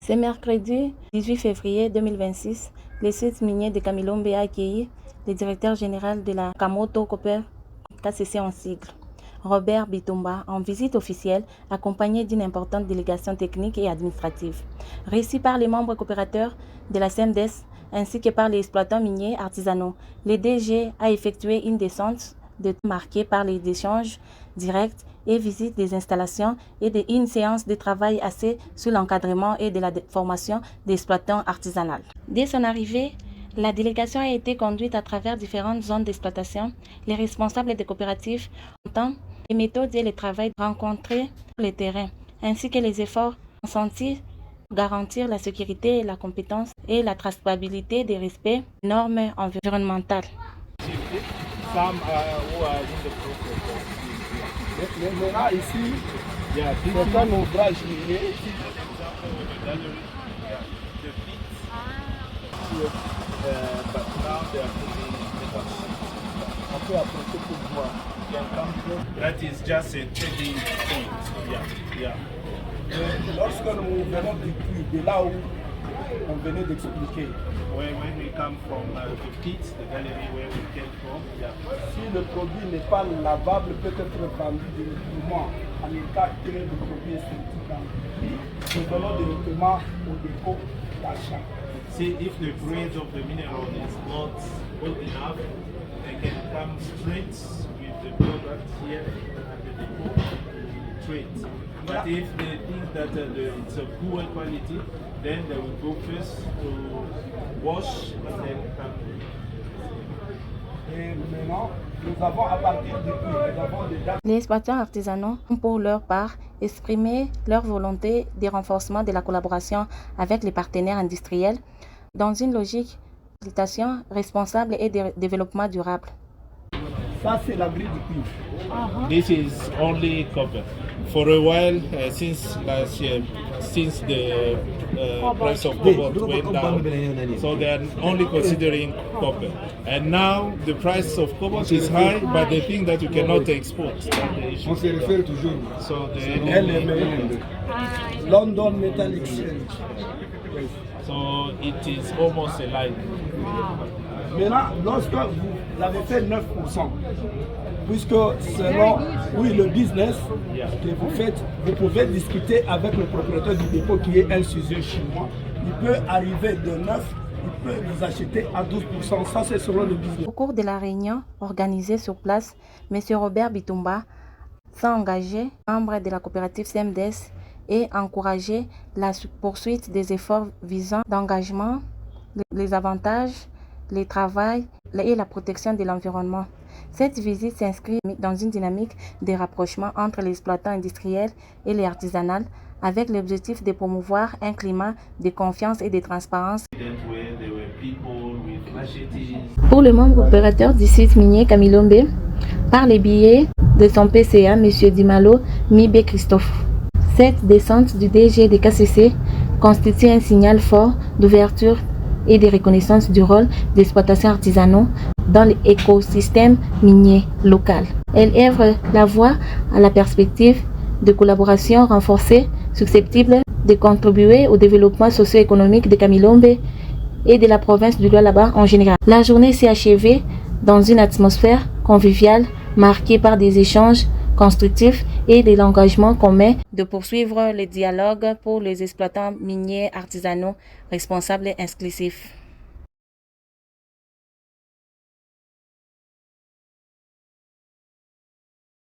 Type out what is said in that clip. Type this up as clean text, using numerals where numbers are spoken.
Ce mercredi 18 février 2026, le site minier de Kamilombe a accueilli le directeur général de la Kamoto Copper, KCC en sigle, Robert Bitumba, en visite officielle, accompagné d'une importante délégation technique et administrative. Reçu par les membres coopérateurs de la CMDS ainsi que par les exploitants miniers artisanaux, le DG a effectué une descente de marquée par les échanges directs et visite des installations et une séance de travail assez sous l'encadrement et de la formation des exploitants artisanaux. Dès son arrivée, la délégation a été conduite à travers différentes zones d'exploitation. Les responsables des coopératives ont les méthodes et le travail rencontrés sur le terrain, ainsi que les efforts consentis pour garantir la sécurité, la compétence et la traçabilité des respects des normes environnementales. Maintenant, ici, il y a certains ouvrages miniers. On peut approcher pour voir. That is just a trading point. Yeah. Lorsque nous venons du puits, de là où on venait d'expliquer, When we come from the pit, the gallery where we came from, si le produit n'est pas lavable, peut être vendu directement. En état que le produit est sorti dans le puits, nous donnons directement au dépôt d'achat. see if the grade of the mineral is not good enough, they can come straight with the product here at the depot to trade. But if they think that it's a poor quality, then they will go first to wash and then come. Et maintenant, nous avons à partir du puits, nous avons des dates. Les exploitants artisanaux ont pour leur part exprimé leur volonté de renforcement de la collaboration avec les partenaires industriels dans une logique d'exploitation responsable et de développement durable. Ça, c'est la grille du puits. This is only copper. For a while, since last year, since the price of cobalt went down, so they are only considering copper. And now the price of cobalt is high, but they think that you cannot export. That's the issue. On se réfère toujours. So they LME, London Metal Exchange. so it is almost a line. Maintenant, lorsque vous avez fait 9%, puisque selon le business que vous faites, vous pouvez discuter avec le propriétaire du dépôt qui est un sujet chinois. Il peut arriver de 9, il peut vous acheter à 12%. Ça, c'est selon le business. Au cours de la réunion organisée sur place, M. Robert Bitumba s'est engagé, membre de la coopérative CMDS, et encouragé la poursuite des efforts visant l'engagement, les avantages, le travail et la protection de l'environnement. Cette visite s'inscrit dans une dynamique de rapprochement entre les exploitants industriels et les artisanales, avec l'objectif de promouvoir un climat de confiance et de transparence. Pour le membre opérateur du site minier Kamilombe, par les billets de son PCA, M. Dimalo Mibé Christophe. Cette descente du DG de KCC constitue un signal fort d'ouverture et de reconnaissance du rôle d'exploitation artisanaux dans l'écosystème minier local. Elle ouvre la voie à la perspective de collaboration renforcée susceptible de contribuer au développement socio-économique de Kamilombe et de la province du Lualaba en général. La journée s'est achevée dans une atmosphère conviviale marquée par des échanges constructifs et de l'engagement commun de poursuivre le dialogue pour les exploitants miniers artisanaux responsables et inclusifs.